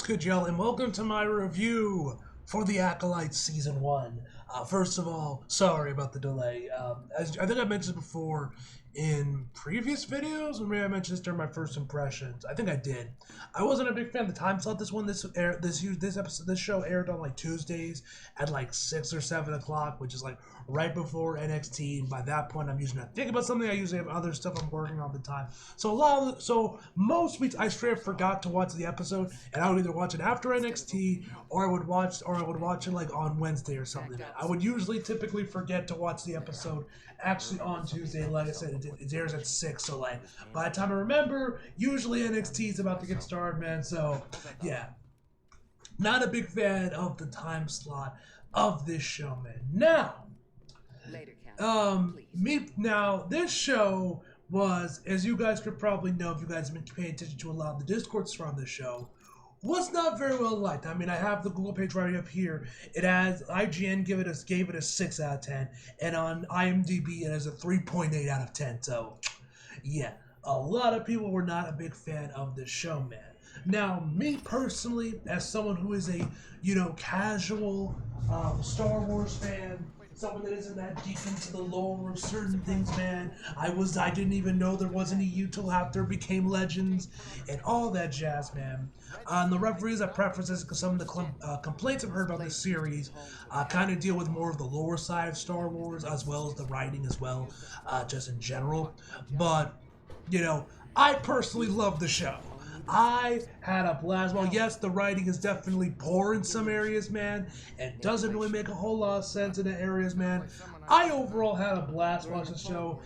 good, y'all, and welcome to my review for the Acolyte Season 1. First of all, sorry about the delay. As I think I mentioned before in previous videos, or maybe I mentioned this during my first impressions. I think I did. I wasn't a big fan of the time slot. This show aired on like Tuesdays at like 6 or 7 o'clock, which is like right before NXT. And by that point, I'm usually not thinking about something. I usually have other stuff I'm working on at the time. So most weeks I straight up forgot to watch the episode, and I would either watch it after NXT or I would watch it like on Wednesday or something. I would usually typically forget to watch the episode actually on Tuesday, and like I said, it airs at 6, so like by the time I remember, usually NXT is about to get started, man. So yeah, not a big fan of the time slot of this show, man. Now this show was, as you guys could probably know if you guys have been paying attention to a lot of the Discords from the show, was not very well liked. I mean, I have the Google page right up here. It has IGN gave it a 6 out of 10, and on IMDb it has a 3.8 out of 10. So, yeah, a lot of people were not a big fan of this show, man. Now, me personally, as someone who is a casual Star Wars fan, someone that isn't that deep into the lore of certain things, man. I didn't even know there was an EU till after it became Legends and all that jazz, man. The referees have preferences because some of the complaints I've heard about this series kind of deal with more of the lore side of Star Wars as well as the writing as well, just in general. But, I personally love the show. I had a blast. Well, yes, the writing is definitely poor in some areas, man, and doesn't really make a whole lot of sense in the areas, man. I overall had a blast watching the show.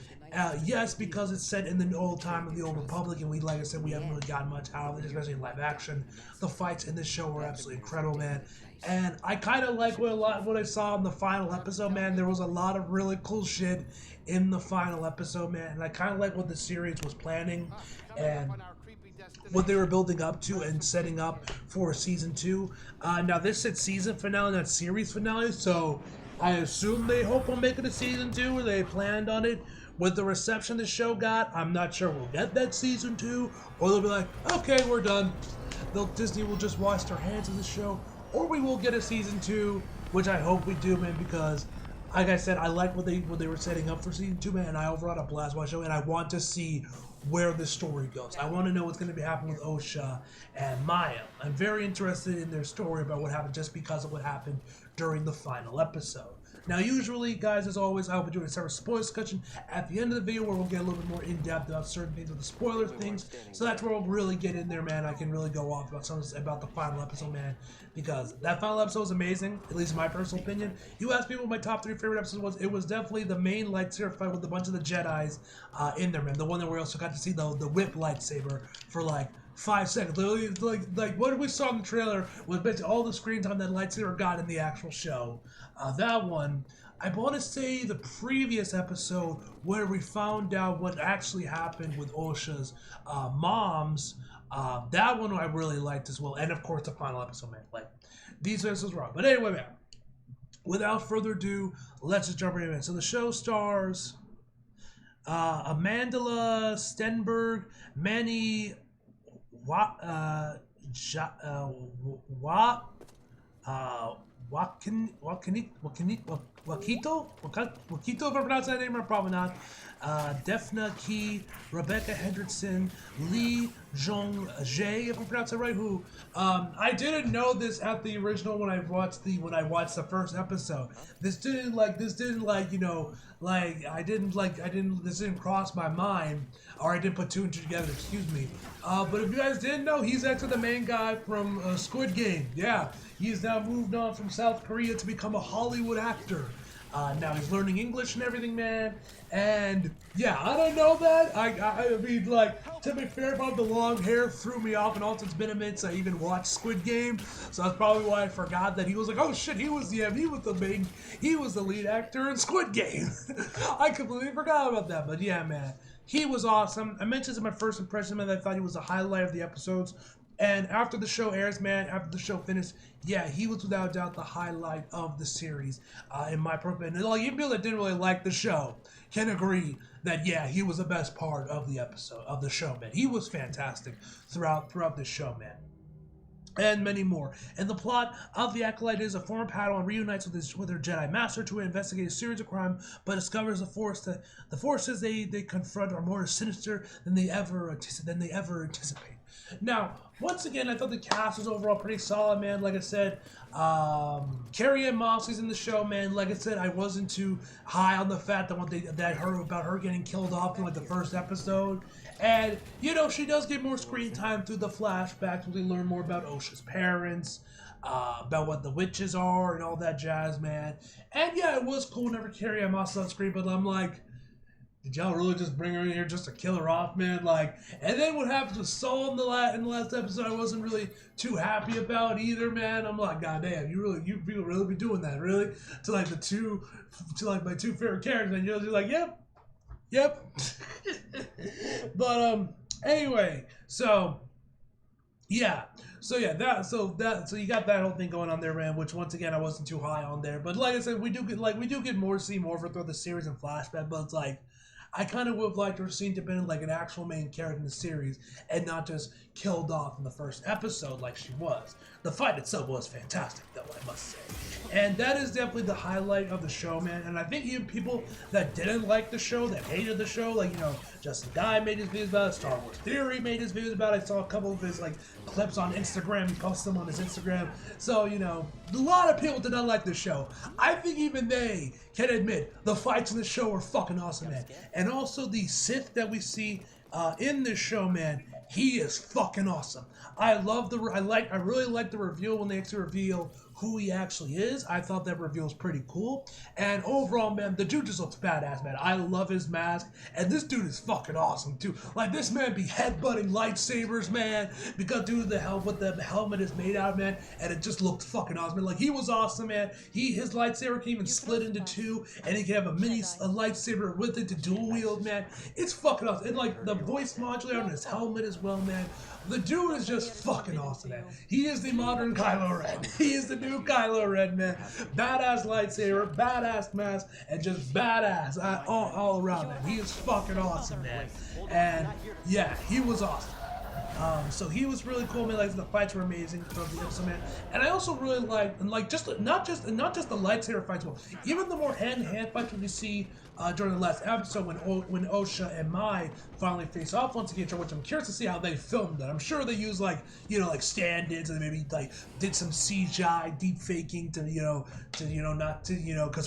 Yes, because it's set in the old time of the Old Republic, and like I said, we haven't really gotten much out of it, especially in live action. The fights in this show were absolutely incredible, man. And I kind of like what I saw in the final episode, man. There was a lot of really cool shit in the final episode, man, and I kind of like what the series was planning and what they were building up to and setting up for season 2. Now this said season finale, not series finale, so I assume they hope on making a season 2, or they planned on it. With the reception the show got, I'm not sure we'll get that season 2, or they'll be like, okay, we're done. Disney will just wash their hands of the show, or we will get a season 2, which I hope we do, man, because like I said, I like what they were setting up for season 2, man, and I overall had a blast watching the show, and I want to see where the story goes. I want to know what's going to be happening with Osha and Maya. I'm very interested in their story about what happened just because of what happened during the final episode. Now, usually, guys, as always, I'll be doing a separate spoiler discussion at the end of the video where we'll get a little bit more in-depth about certain things with the spoiler things. So that's where we'll really get in there, man. I can really go off about the final episode, man, because that final episode was amazing, at least in my personal opinion. You asked me what my top 3 favorite episodes was. It was definitely the main lightsaber fight with a bunch of the Jedis in there, man. The one that we also got to see the whip lightsaber for like 5 seconds. Literally, like what we saw in the trailer was basically all the screen time that lightsaber got in the actual show. That one, I want to say the previous episode where we found out what actually happened with Osha's moms. That one I really liked as well, and of course the final episode, man. Like these episodes were wrong, but anyway, man. Without further ado, let's just jump right in. So the show stars Amandla Stenberg, Manny Wakito, if I pronounce that name, or probably not. Defna Key, Rebecca Hendrickson, Lee Jong Jae, if I pronounce it right. Who I didn't know this at the original when I watched the first episode. This didn't cross my mind, or I didn't put 2 and 2 together. Excuse me. But if you guys didn't know, he's actually the main guy from Squid Game. Yeah, he's now moved on from South Korea to become a Hollywood actor. Now he's learning English and everything, man. And yeah, I don't know that. I mean, like, to be fair about the long hair threw me off, and also it's been a minute since I even watched Squid Game, so that's probably why I forgot that he was like, oh shit, he was the lead actor in Squid Game. I completely forgot about that, but yeah, man, he was awesome. I mentioned this in my first impression, man, that I thought he was the highlight of the episodes. And after the show airs, man, after the show finished, yeah, he was without a doubt the highlight of the series, in my opinion. Like, even people that didn't really like the show can agree that, yeah, he was the best part of the show, man. He was fantastic throughout the show, man. and many more. And the plot of The Acolyte is a former Padawan reunites with her Jedi Master to investigate a series of crime, but discovers the forces they confront are more sinister than they ever anticipate. Now, once again, I thought the cast was overall pretty solid, man. Like I said, Carrie Ann Moss is in the show, man. Like I said, I wasn't too high on the fact that I heard about her getting killed off in like the first episode. And, you know, she does get more screen time through the flashbacks where we learn more about Osha's parents, about what the witches are and all that jazz, man. And yeah, it was cool whenever Carrie Ann Moss was on screen, but I'm like, did y'all really just bring her in here just to kill her off, man? Like, and then what happens with Saul in the last episode, I wasn't really too happy about either, man. I'm like, goddamn, you really be doing that, really? To like my two favorite characters, and you're just like, yep. But anyway, so you got that whole thing going on there, man. Which once again, I wasn't too high on there. But like I said, we do get more, see more of her throughout the series and flashback. But it's like, I kind of would have liked her scene to have been like an actual main character in the series and not just killed off in the first episode like she was. The fight itself was fantastic, though, I must say. And that is definitely the highlight of the show, man. And I think even people that didn't like the show, that hated the show, like, you know, Justin Guy made his videos about it, Star Wars Theory made his videos about it. I saw a couple of his, like, clips on Instagram. He posted them on his Instagram. So, you know, a lot of people did not like the show. I think even they can admit the fights in the show are fucking awesome, man. And also the Sith that we see in this show, man, he is fucking awesome. I really like the reveal when they actually reveal who he actually is. I thought that reveal was pretty cool. And overall, man, the dude just looks badass, man. I love his mask. And this dude is fucking awesome, too. Like, this man be headbutting lightsabers, man. Because, dude, what the helmet is made out of, man. And it just looked fucking awesome, man. Like, he was awesome, man. His lightsaber can even split into two. And he can have a lightsaber with it to dual wield, man. It's fucking awesome. And, like, the voice modulator on his helmet as well, man. The dude is just fucking awesome, man. He is the modern Kylo Ren. He is the new Kylo Ren, man. Badass lightsaber, badass mask, and just badass all around, man. He is fucking awesome, man. And yeah, he was awesome. So he was really cool, man. Like, the fights were amazing throughout the episode, man. And I also really liked, not just the lightsaber fights, well, even the more hand-to-hand fights we see during the last episode when Osha and Mai finally face off once again, which I'm curious to see how they filmed that. I'm sure they used like stand-ins and maybe like did some CGI deep faking because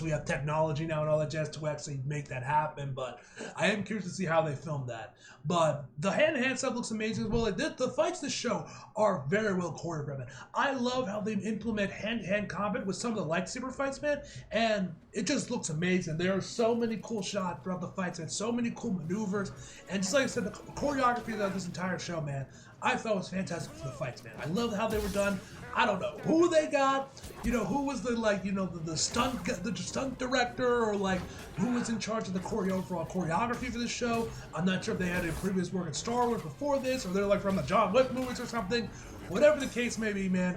we have technology now and all that jazz to actually make that happen. But I am curious to see how they filmed that. But the hand-to-hand stuff looks amazing as well. Like the fights in the show are very well choreographed. I love how they implement hand-to-hand combat with some of the lightsaber fights, man, and it just looks amazing. There are so many cool shots throughout the fights and so many cool maneuvers. And just like I said, the choreography of this entire show, man, I thought was fantastic for the fights, man. I love how they were done. I don't know who they got, who was the stunt director, or like who was in charge of the overall choreography for the show. I'm not sure if they had a previous work in Star Wars before this, or they're like from the John Wick movies or something. Whatever the case may be, man,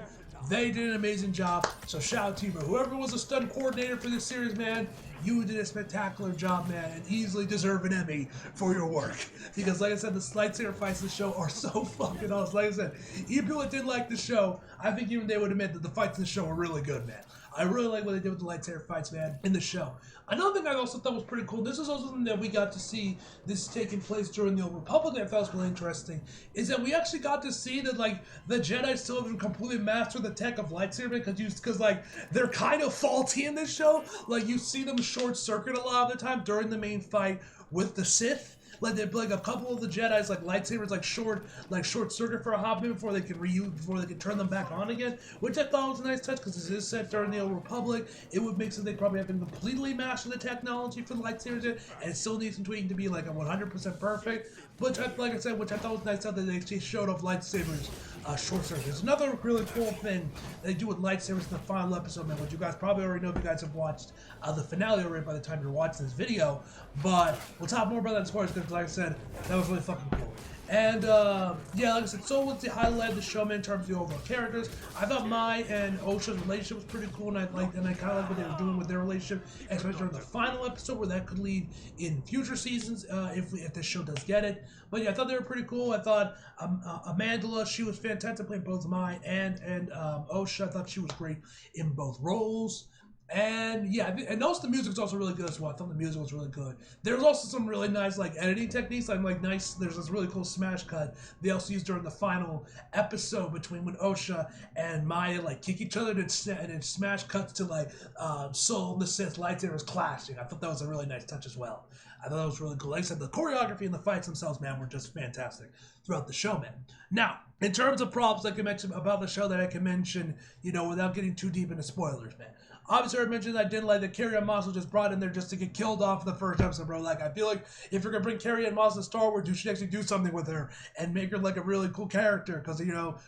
they did an amazing job. So shout out to you, man. Whoever was a stunt coordinator for this series, man, you did a spectacular job, man, and easily deserve an Emmy for your work. Because, like I said, the lightsaber fights in the show are so fucking awesome. Like I said, even people that didn't like the show, I think even they would admit that the fights in the show are really good, man. I really like what they did with the lightsaber fights, man, in the show. Another thing I also thought was pretty cool, this is also something that we got to see this taking place during the Old Republic that I thought was really interesting, is that we actually got to see that, like, the Jedi still haven't completely mastered the tech of lightsaber, because like, they're kind of faulty in this show. Like, you see them short circuit a lot of the time during the main fight with the Sith. Like, a couple of the Jedi's lightsabers short circuit for a hot minute before they can turn them back on again, which I thought was a nice touch because this is set during the Old Republic. It would make sense they probably haven't completely mastered the technology for the lightsabers yet, and it still needs some tweaking to be like a 100% perfect. Which I thought was nice that they actually showed off lightsabers short circuit. There's another really cool thing they do with lightsabers in the final episode, man, which you guys probably already know if you guys have watched the finale already by the time you're watching this video. But we'll talk more about that as far as, because like I said, that was really fucking cool. And yeah, like I said, so was the highlight of the show, man, in terms of the overall characters. I thought Mai and Osha's relationship was pretty cool, and I kind of like what they were doing with their relationship, especially during the final episode, where that could lead in future seasons if this show does get it. But yeah, I thought they were pretty cool. I thought Amandla, she was fantastic playing both Mai and Osha. I thought she was great in both roles. And yeah, and also the music was also really good as well. I thought the music was really good. There was also some really nice like editing techniques. There's this really cool smash cut they also used during the final episode between when Osha and Maya like kick each other, and then smash cuts to like Soul and the Sith lightsabers clashing. I thought that was a really nice touch as well. I thought that was really cool. Like I said, the choreography and the fights themselves, man, were just fantastic throughout the show, man. Now, in terms of props, like I mentioned about the show that I can mention, without getting too deep into spoilers, man. Obviously, I mentioned I didn't like that Carrie-Ann Moss was just brought in there just to get killed off in the first episode, bro. Like, I feel like if you're going to bring Carrie-Ann Moss to Star Wars, you should actually do something with her and make her, like, a really cool character. Because,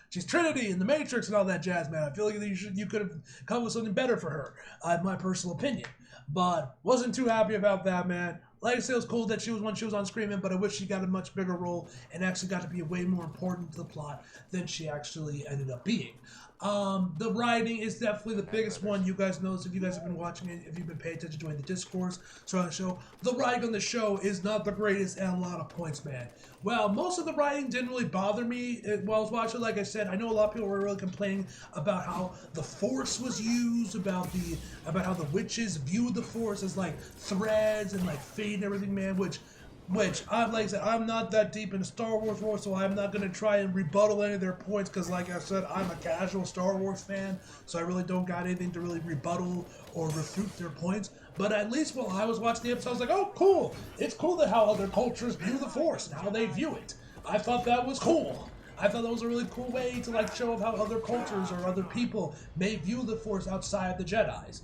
she's Trinity in The Matrix and all that jazz, man. I feel like you could have come with something better for her, in my personal opinion. But wasn't too happy about that, man. Like I said, it was cool that she was on screen, but I wish she got a much bigger role and actually got to be way more important to the plot than she actually ended up being. The writing is definitely the biggest one. You guys notice if you guys have been watching it, if you've been paying attention to the discourse throughout the show, the writing on the show is not the greatest at a lot of points, man. Well, most of the writing didn't really bother me while I was watching. Like I said, I know a lot of people were really complaining about how the Force was used, about how the witches viewed the Force as like threads and like fate and everything, man. Which like I said, I'm not that deep into Star Wars lore, so I'm not going to try and rebuttal any of their points, because like I said, I'm a casual Star Wars fan, so I really don't got anything to really rebuttal or refute their points. But at least while I was watching the episode, I was like, oh, cool. It's cool that how other cultures view the Force and how they view it. I thought that was cool. I thought that was a really cool way to like show how other cultures or other people may view the Force outside the Jedi's.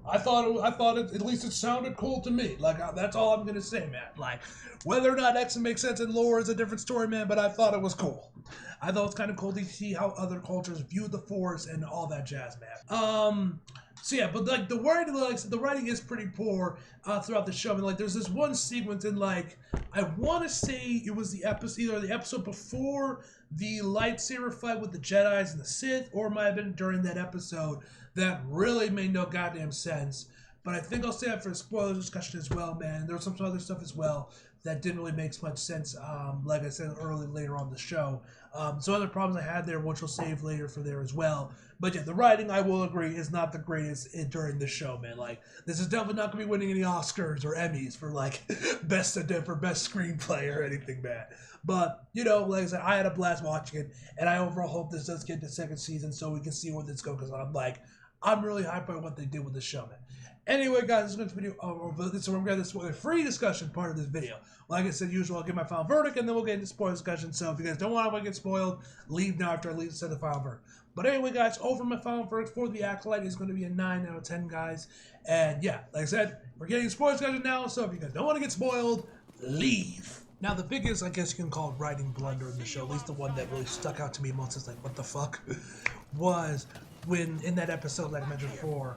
I thought it, at least it sounded cool to me. Like, that's all I'm gonna say, man. Like, whether or not X makes sense in lore is a different story, man, but I thought it was cool. I thought it was kind of cool to see how other cultures view the Force and all that jazz, man. So yeah, but like the writing, like I said, the writing is pretty poor throughout the show. I mean, like there's this one sequence in like, I want to say it was the episode, either the episode before the lightsaber fight with the Jedi's and the Sith, or it might have been during that episode, that really made no goddamn sense. But I think I'll say that for a spoiler discussion as well, man. There was some other stuff as well that didn't really make much sense, like I said later on the show. Some other problems I had there, which we'll save later for there as well. But yeah, the writing, I will agree, is not the greatest during the show, man. Like, this is definitely not going to be winning any Oscars or Emmys for, like, best screenplay or anything, man. But, like I said, I had a blast watching it, and I overall hope this does get the second season so we can see where this goes, because I'm really hyped by what they did with the show, man. Anyway, guys, this is going to be so we're going to get the free discussion part of this video. Like I said, usually I'll give my final verdict, and then we'll get into spoiler discussion. So if you guys don't want to get spoiled, leave now after I say the final verdict. But anyway, guys, over my final verdict for the Acolyte is going to be a 9 out of 10, guys. And yeah, like I said, we're getting spoiler discussion now, so if you guys don't want to get spoiled, leave. Now, the biggest, I guess you can call it, writing blunder in the show, at least the one that really stuck out to me most, is like, what the fuck, was when, in that episode, like I mentioned before,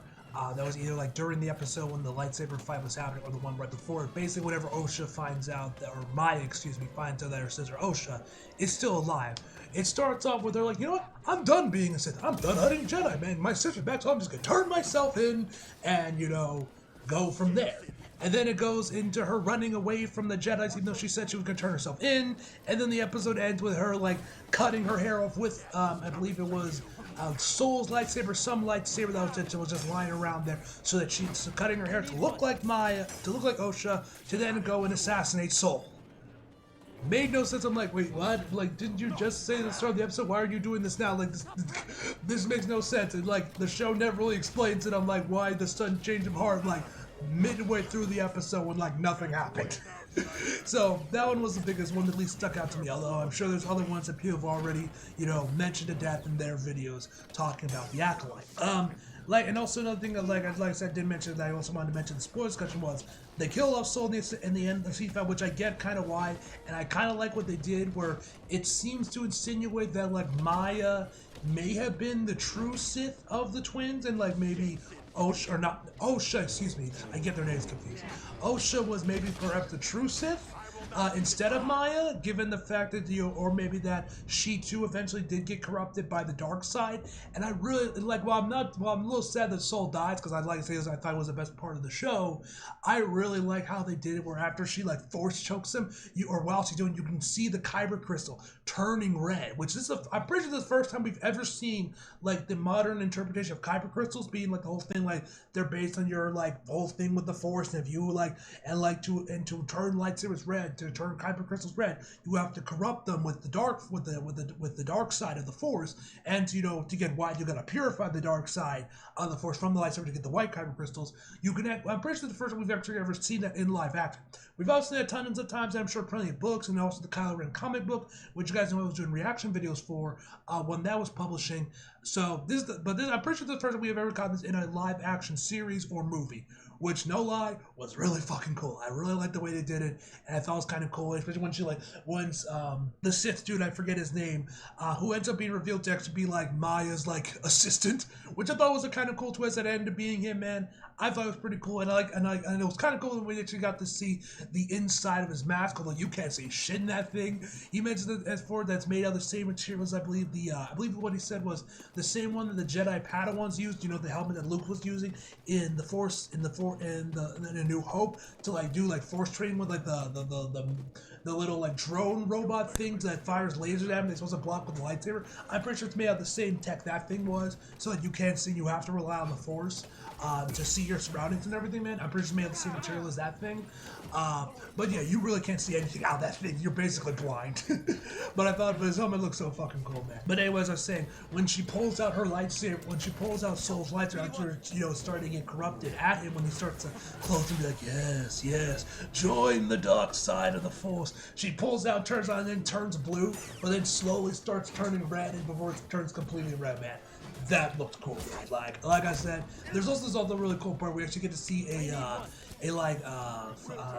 that was either like during the episode when the lightsaber fight was happening, or the one right before it. Basically, whenever Osha finds out, or Maya, finds out that her sister Osha is still alive. It starts off with her like, you know what? I'm done being a Sith. I'm done hunting Jedi, man. My sister's back, so I'm just gonna turn myself in and, go from there. And then it goes into her running away from the Jedi, even though she said she was going to turn herself in. And then the episode ends with her, like, cutting her hair off with, I believe it was Soul's lightsaber, some lightsaber that was just lying around there, so that she's cutting her hair to look like Maya, to look like Osha, to then go and assassinate Soul. Made no sense. I'm like, wait, what? Like, didn't you just say at the start of the episode? Why are you doing this now? Like, this makes no sense. And, like, the show never really explains it. I'm like, why the sudden change of heart, like, midway through the episode when, like, nothing happened. So, that one was the biggest one that at least stuck out to me. Although, I'm sure there's other ones that people have already, mentioned to death in their videos talking about the Acolyte. And also another thing that, like I said, I did mention that I also wanted to mention the spoiler discussion was they killed off Soul in the end of the Sith fight, which I get kind of why, and I kind of like what they did, where it seems to insinuate that like Maya may have been the true Sith of the twins, and like maybe Osha, excuse me, I get their names confused. Osha was maybe perhaps the true Sith, instead of Maya, given the fact that or maybe that she too eventually did get corrupted by the dark side. And I really like. While I'm a little sad that Soul dies because I'd like to say this, I thought it was the best part of the show. I really like how they did it, where after she like force chokes him, or while she's doing, you can see the kyber crystal turning red, which is I'm pretty sure this is the first time we've ever seen like the modern interpretation of kyber crystals being like the whole thing, like they're based on your like whole thing with the force, and if you like to turn lightsabers red, to turn kyber crystals red, you have to corrupt them with the dark side of the force, and to get white, you gotta purify the dark side of the force from the lightsaber to get the white kyber crystals. I'm pretty sure the first time we've actually ever seen that in live action. We've also seen it tons of times, I'm sure plenty of books, and also the Kylo Ren comic book, which you guys know I was doing reaction videos for when that was publishing. So I'm pretty sure this is the first time we have ever gotten this in a live action series or movie, which, no lie, was really fucking cool. I really liked the way they did it, and I thought it was kind of cool, especially once the Sith dude, I forget his name, who ends up being revealed to actually be like Maya's like assistant, which I thought was a kind of cool twist that ended up being him, man. I thought it was pretty cool, and it was kind of cool when we actually got to see the inside of his mask, although you can't see shit in that thing. He mentioned that as for that's made out of the same materials, I believe what he said was the same one that the Jedi Padawans used, the helmet that Luke was using in the New Hope to like do like force training with like the little like drone robot things that fires lasers at him. They're supposed to block with the lightsaber. I'm pretty sure it's made out of the same tech that thing was, so that you can't see. You have to rely on the force to see your surroundings and everything, man. I'm pretty sure it's made out of the same material as that thing. But yeah, you really can't see anything out of that thing. You're basically blind. But his helmet looks so fucking cool, man. But anyways, I was saying, when she pulls out her lightsaber, when she pulls out Soul's lightsaber, after starting to get corrupted at him, when he starts to close and be like, yes, join the dark side of the Force. She pulls out, turns on, and then turns blue, but then slowly starts turning red, and before it turns completely red, man. That looked cool. Like I said, there's also this other really cool part where we actually get to see a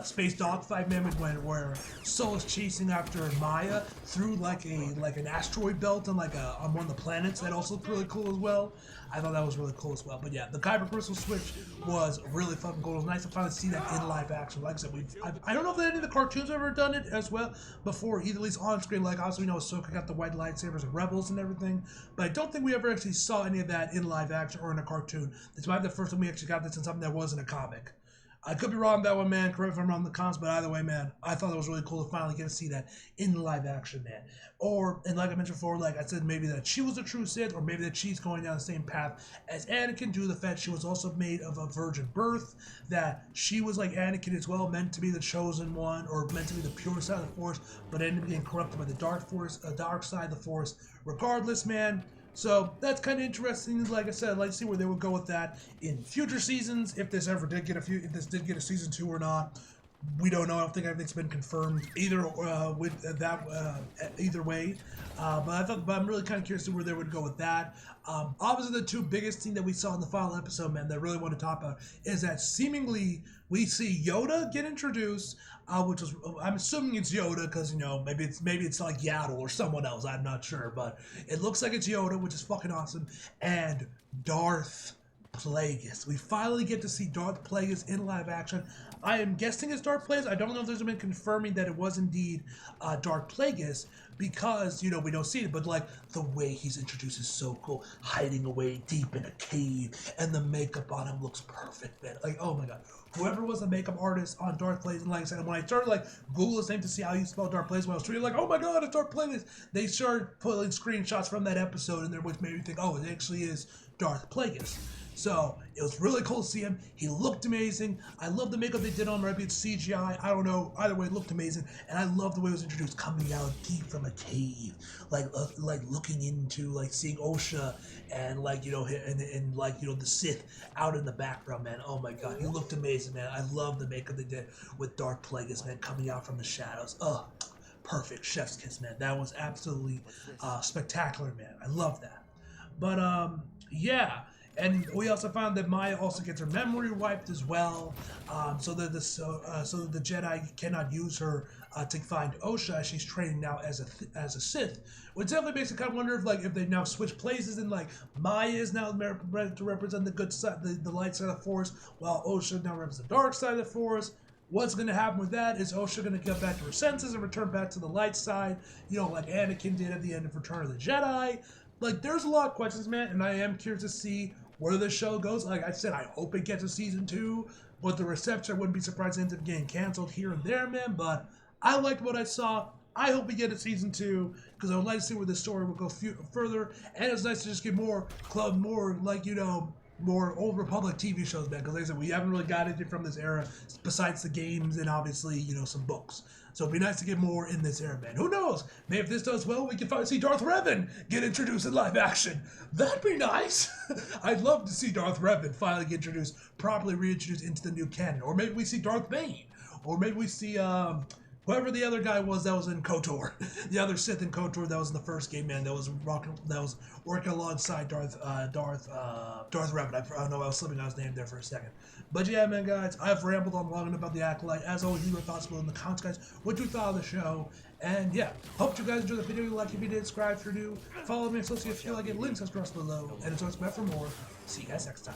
space dogfight, man, where Soul is chasing after Maya through like an asteroid belt and on one of the planets. That also looked really cool as well. I thought that was really cool as well. But yeah, the kyber crystal switch was really fucking cool. It was nice to finally see that in live action. Like I said, I don't know if any of the cartoons have ever done it as well before, either at least on screen. Like obviously we know Ahsoka got the white lightsabers and Rebels and everything, but I don't think we ever actually saw any of that in live action or in a cartoon. This might be the first time we actually got this in something that wasn't a comic. I could be wrong that one, man. Correct if I'm wrong in the comments, but either way, man, I thought it was really cool to finally get to see that in live action, man. And like I mentioned before, like I said, maybe that she was a true Sith, or maybe that she's going down the same path as Anakin, due to the fact she was also made of a virgin birth, that she was like Anakin as well, meant to be the chosen one, or meant to be the pure side of the Force, but ended up getting corrupted by the dark side of the Force. Regardless, man. So that's kind of interesting. Like I said, I'd like to see where they would go with that in future seasons. If this ever did get if this did get a season 2 or not, we don't know. I don't think anything's been confirmed either either way. But I'm really kind of curious to where they would go with that. Obviously, the two biggest things that we saw in the final episode, man, that I really want to talk about is that seemingly we see Yoda get introduced, which is, I'm assuming it's Yoda because maybe it's like Yaddle or someone else. I'm not sure, but it looks like it's Yoda, which is fucking awesome. And Darth Plagueis. We finally get to see Darth Plagueis in live action. I am guessing it's Darth Plagueis. I don't know if there's been confirming that it was indeed Darth Plagueis, because we don't see it, but like the way he's introduced is so cool, hiding away deep in a cave, and the makeup on him looks perfect, man. Like, oh my god, whoever was the makeup artist on Darth Plagueis, and like I said, when I started like Google his name to see how you spell Darth Plagueis, when I was reading, like, oh my god, it's Darth Plagueis, they started putting screenshots from that episode in there, which made me think, oh, it actually is Darth Plagueis. So it was really cool to see him. He looked amazing. I love the makeup they did on him. Maybe it's CGI. I don't know. Either way, it looked amazing. And I love the way it was introduced, coming out deep from a cave, like looking into, like seeing Osha and the Sith out in the background, man. Oh my god, he looked amazing, man. I love the makeup they did with Darth Plagueis, man, coming out from the shadows. Oh, perfect chef's kiss, man. That was absolutely spectacular, man. I love that. But yeah. And we also found that Maya also gets her memory wiped as well, so that the Jedi cannot use her to find Osha, as she's training now as a Sith. Which definitely makes me kind of wonder if they now switch places, and like Maya is now to represent the good side, the light side of the Force, while Osha now represents the dark side of the Force. What's going to happen with that? Is Osha going to get back to her senses and return back to the light side? You know, like Anakin did at the end of Return of the Jedi. Like, there's a lot of questions, man, and I am curious to see where the show goes. Like I said, I hope it gets a season 2, but the reception, I wouldn't be surprised it ends up getting canceled here and there, man. But I liked what I saw. I hope we get a season 2 because I would like to see where the story will go further. And it's nice to just get more like, you know, more Old Republic TV shows, man. Because like I said, we haven't really got anything from this era besides the games and obviously, you know, some books. So it'd be nice to get more in this era, man. Who knows? Maybe if this does well, we can finally see Darth Revan get introduced in live action. That'd be nice. I'd love to see Darth Revan finally get introduced, properly reintroduced into the new canon. Or maybe we see Darth Bane. Or maybe we see, whoever the other guy was that was in KOTOR, the other Sith in KOTOR that was in the first game, man, that was working alongside Darth Revan. I know I was slipping out his name there for a second. But yeah, man, guys, I've rambled on long enough about the Acolyte. As always, leave your thoughts below in the comments, guys. What you thought of the show. And yeah, hope you guys enjoyed the video. Like if you did, subscribe if you're new. Follow me on social if you feel like it. Links across below. And as always, back for more. See you guys next time.